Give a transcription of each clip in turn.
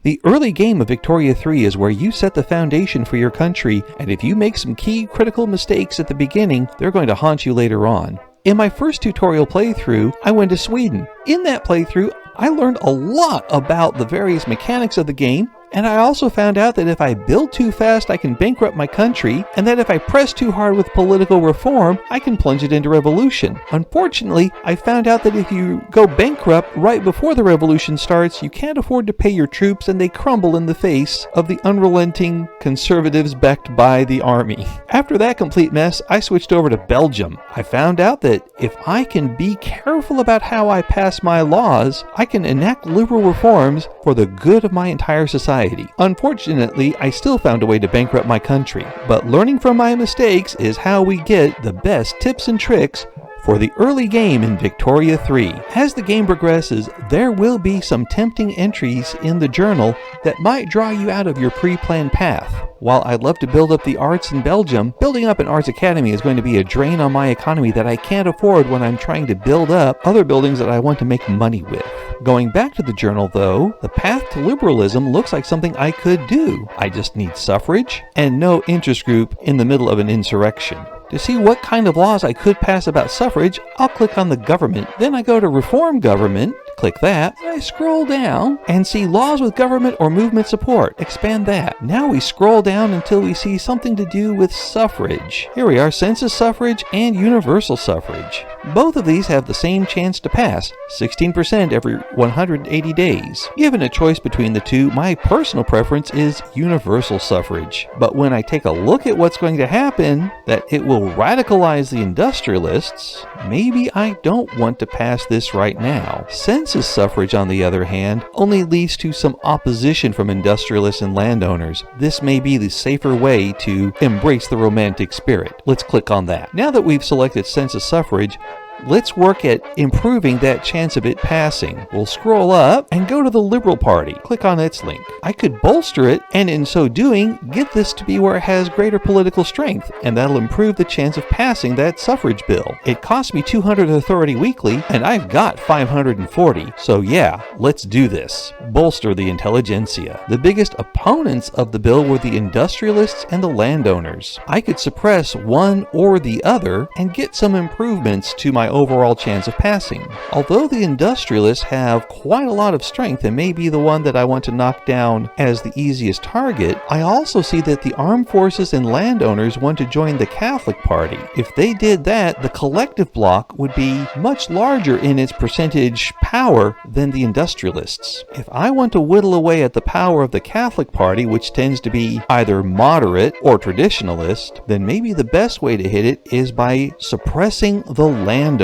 The early game of Victoria 3 is where you set the foundation for your country, and if you make some key critical mistakes at the beginning, they're going to haunt you later on. In my first tutorial playthrough, I went to Sweden. In that playthrough, I learned a lot about the various mechanics of the game, and I also found out that if I build too fast, I can bankrupt my country, and that if I press too hard with political reform, I can plunge it into revolution. Unfortunately, I found out that if you go bankrupt right before the revolution starts, you can't afford to pay your troops, and they crumble in the face of the unrelenting conservatives backed by the army. After that complete mess, I switched over to Belgium. I found out that if I can be careful about how I pass my laws, I can enact liberal reforms for the good of my entire society. Unfortunately, I still found a way to bankrupt my country, but learning from my mistakes is how we get the best tips and tricks for the early game in Victoria 3. As the game progresses, there will be some tempting entries in the journal that might draw you out of your pre-planned path. While I'd love to build up the arts in Belgium, building up an arts academy is going to be a drain on my economy that I can't afford when I'm trying to build up other buildings that I want to make money with. Going back to the journal though, the path to liberalism looks like something I could do. I just need suffrage and no interest group in the middle of an insurrection. To see what kind of laws I could pass about suffrage, I'll click on the government. Then I go to reform government, click that, and I scroll down and see laws with government or movement support. Expand that. Now we scroll down until we see something to do with suffrage. Here we are, census suffrage and universal suffrage. Both of these have the same chance to pass, 16% every 180 days. Given a choice between the two, my personal preference is universal suffrage. But when I take a look at what's going to happen, that it will radicalize the industrialists, maybe I don't want to pass this right now. Census suffrage, on the other hand, only leads to some opposition from industrialists and landowners. This may be the safer way to embrace the romantic spirit. Let's click on that. Now that we've selected census suffrage, let's work at improving that chance of it passing. We'll scroll up and go to the Liberal Party. Click on its link. I could bolster it, and in so doing, get this to be where it has greater political strength, and that'll improve the chance of passing that suffrage bill. It cost me 200 authority weekly, and I've got 540, so yeah, let's do this. Bolster the intelligentsia. The biggest opponents of the bill were the industrialists and the landowners. I could suppress one or the other and get some improvements to my overall chance of passing. Although the industrialists have quite a lot of strength and may be the one that I want to knock down as the easiest target, I also see that the armed forces and landowners want to join the Catholic Party. If they did that, the collective bloc would be much larger in its percentage power than the industrialists. If I want to whittle away at the power of the Catholic Party, which tends to be either moderate or traditionalist, then maybe the best way to hit it is by suppressing the landowners.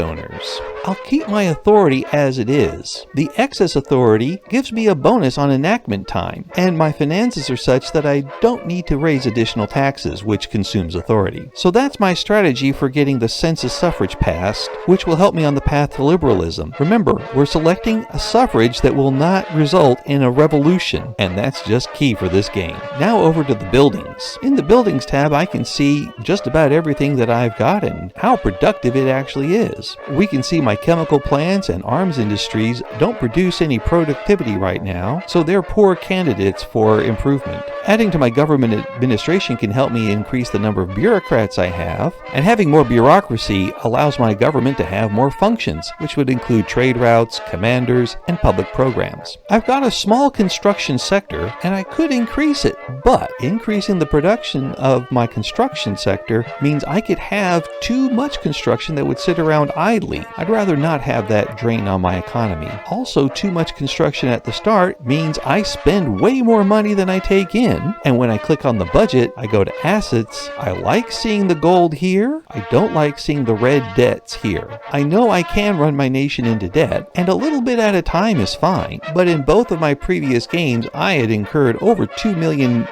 I'll keep my authority as it is. The excess authority gives me a bonus on enactment time, and my finances are such that I don't need to raise additional taxes, which consumes authority. So that's my strategy for getting the census suffrage passed, which will help me on the path to liberalism. Remember, we're selecting a suffrage that will not result in a revolution, and that's just key for this game. Now over to the buildings. In the buildings tab, I can see just about everything that I've got and how productive it actually is. We can see my chemical plants and arms industries don't produce any productivity right now, so they're poor candidates for improvement. Adding to my government administration can help me increase the number of bureaucrats I have, and having more bureaucracy allows my government to have more functions, which would include trade routes, commanders, and public programs. I've got a small construction sector, and I could increase it, but increasing the production of my construction sector means I could have too much construction that would sit around idly. I'd rather not have that drain on my economy. Also, too much construction at the start means I spend way more money than I take in, and when I click on the budget, I go to assets. I like seeing the gold here. I don't like seeing the red debts here. I know I can run my nation into debt, and a little bit at a time is fine, but in both of my previous games, I had incurred over £2 million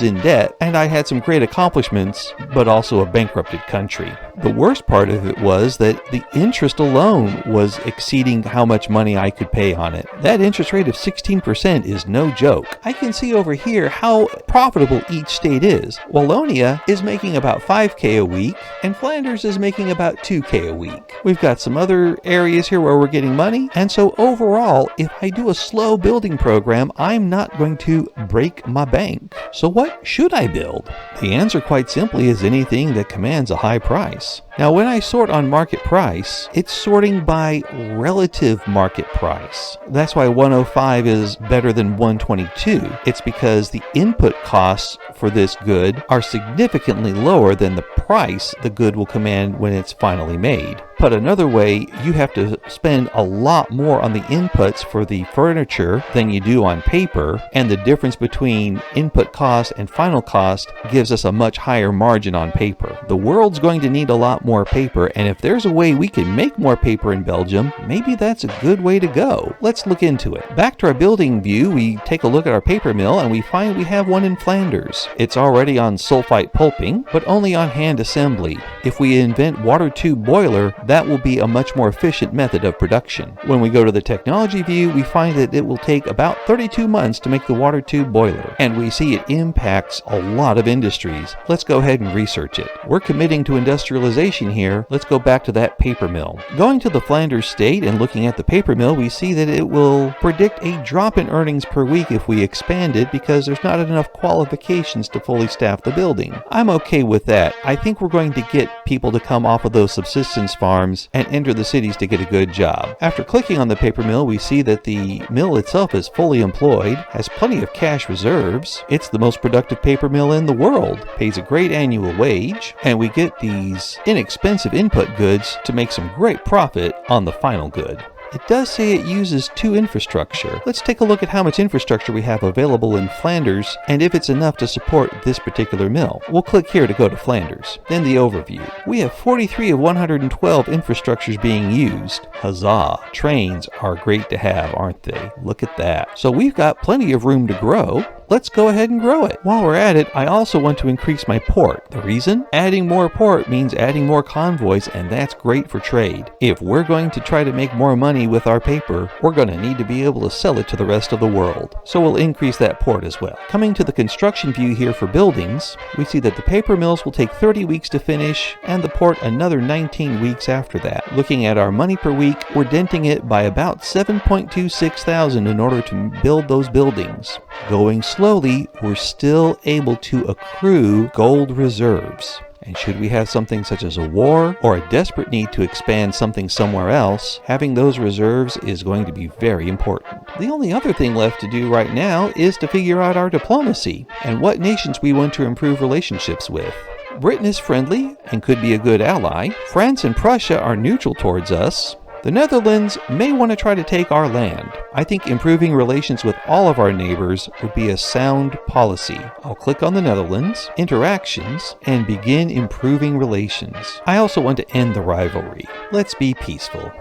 in debt, and I had some great accomplishments, but also a bankrupted country. The worst part of it was that the interest alone was exceeding how much money I could pay on it. That interest rate of 16% is no joke. I can see over here how how profitable each state is. Wallonia is making about 5K a week, and Flanders is making about 2K a week. We've got some other areas here where we're getting money, and so overall, if I do a slow building program, I'm not going to break my bank. So what should I build? The answer quite simply is anything that commands a high price. Now, when I sort on market price, it's sorting by relative market price. That's why 105 is better than 122. It's because the input costs for this good are significantly lower than the price the good will command when it's finally made. Put another way, you have to spend a lot more on the inputs for the furniture than you do on paper, and the difference between input cost and final cost gives us a much higher margin on paper. The world's going to need a lot more paper, and if there's a way we can make more paper in Belgium, maybe that's a good way to go. Let's look into it. Back to our building view, we take a look at our paper mill and we find we have one in Flanders. It's already on sulfite pulping, but only on hand assembly. If we invent water tube boiler, that will be a much more efficient method of production. When we go to the technology view, we find that it will take about 32 months to make the water tube boiler, and we see it impacts a lot of industries. Let's go ahead and research it. We're committing to industrialization here. Let's go back to that paper mill. Going to the Flanders state and looking at the paper mill, we see that it will predict a drop in earnings per week if we expand it because there's not enough qualifications to fully staff the building. I'm okay with that. I think we're going to get people to come off of those subsistence farms and enter the cities to get a good job. After clicking on the paper mill, we see that the mill itself is fully employed, has plenty of cash reserves. It's the most productive paper mill in the world, pays a great annual wage, and we get these inexpensive input goods to make some great profit on the final good. It does say it uses 2 infrastructure. Let's take a look at how much infrastructure we have available in Flanders and if it's enough to support this particular mill. We'll click here to go to Flanders. Then the overview. We have 43 of 112 infrastructures being used. Huzzah! Trains are great to have, aren't they? Look at that. So we've got plenty of room to grow. Let's go ahead and grow it. While we're at it, I also want to increase my port. The reason? Adding more port means adding more convoys, and that's great for trade. If we're going to try to make more money with our paper, we're going to need to be able to sell it to the rest of the world. So we'll increase that port as well. Coming to the construction view here for buildings, we see that the paper mills will take 30 weeks to finish, and the port another 19 weeks after that. Looking at our money per week, we're denting it by about 7.26 thousand in order to build those buildings. Going slowly, we're still able to accrue gold reserves. And should we have something such as a war or a desperate need to expand something somewhere else, having those reserves is going to be very important. The only other thing left to do right now is to figure out our diplomacy and what nations we want to improve relationships with. Britain is friendly and could be a good ally. France and Prussia are neutral towards us. The Netherlands may want to try to take our land. I think improving relations with all of our neighbors would be a sound policy. I'll click on the Netherlands, Interactions, and begin improving relations. I also want to end the rivalry. Let's be peaceful.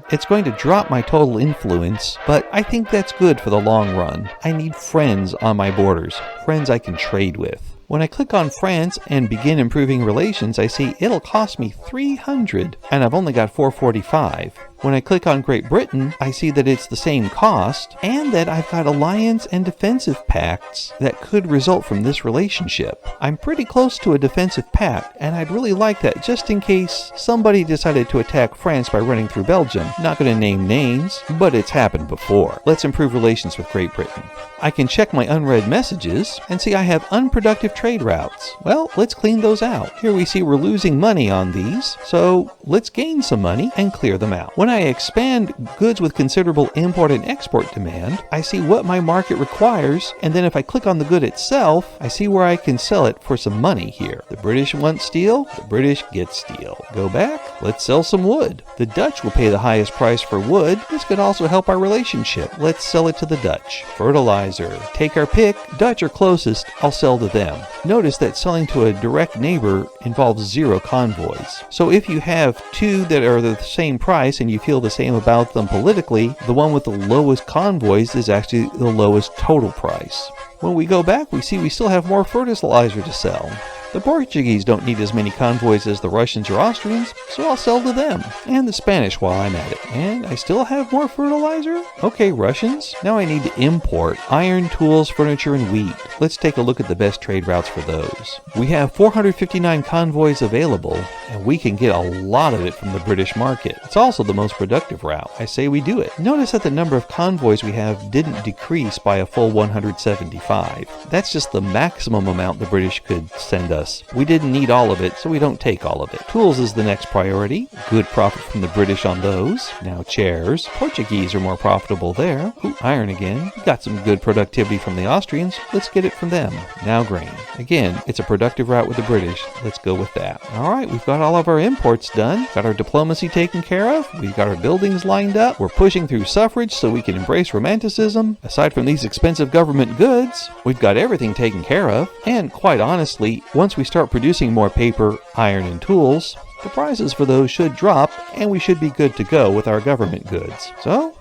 It's going to drop my total influence, but I think that's good for the long run. I need friends on my borders, friends I can trade with. When I click on France and begin improving relations, I see it'll cost me 300 and I've only got 445. When I click on Great Britain, I see that it's the same cost and that I've got alliance and defensive pacts that could result from this relationship. I'm pretty close to a defensive pact and I'd really like that just in case somebody decided to attack France by running through Belgium. Not going to name names, but it's happened before. Let's improve relations with Great Britain. I can check my unread messages and see I have unproductive trade routes. Well, let's clean those out. Here we see we're losing money on these, so let's gain some money and clear them out. When I expand goods with considerable import and export demand, I see what my market requires, and then if I click on the good itself, I see where I can sell it for some money here. The British want steel, the British get steel. Go back, let's sell some wood. The Dutch will pay the highest price for wood. This could also help our relationship. Let's sell it to the Dutch. Fertilizer. Take our pick. Dutch are closest, I'll sell to them. Notice that selling to a direct neighbor involves 0 convoys. So if you have 2 that are the same price and you feel the same about them politically, the one with the lowest convoys is actually the lowest total price. When we go back, we see we still have more fertilizer to sell. The Portuguese don't need as many convoys as the Russians or Austrians, so I'll sell to them. And the Spanish while I'm at it. And I still have more fertilizer? Okay, Russians. Now I need to import iron, tools, furniture, and wheat. Let's take a look at the best trade routes for those. We have 459 convoys available, and we can get a lot of it from the British market. It's also the most productive route. I say we do it. Notice that the number of convoys we have didn't decrease by a full 175. That's just the maximum amount the British could send us. We didn't need all of it, so we don't take all of it. Tools is the next priority. Good profit from the British on those. Now chairs. Portuguese are more profitable there. Ooh, iron again. We got some good productivity from the Austrians. Let's get it from them. Now grain. Again, it's a productive route with the British. Let's go with that. Alright, we've got all of our imports done. Got our diplomacy taken care of. We've got our buildings lined up. We're pushing through suffrage so we can embrace romanticism. Aside from these expensive government goods, we've got everything taken care of. And quite honestly, once we start producing more paper, iron, and tools, the prices for those should drop, and we should be good to go with our government goods. So,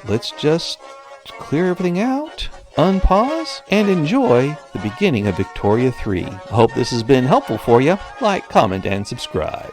let's just clear everything out, unpause, and enjoy the beginning of Victoria 3. I hope this has been helpful for you. Like, comment, and subscribe.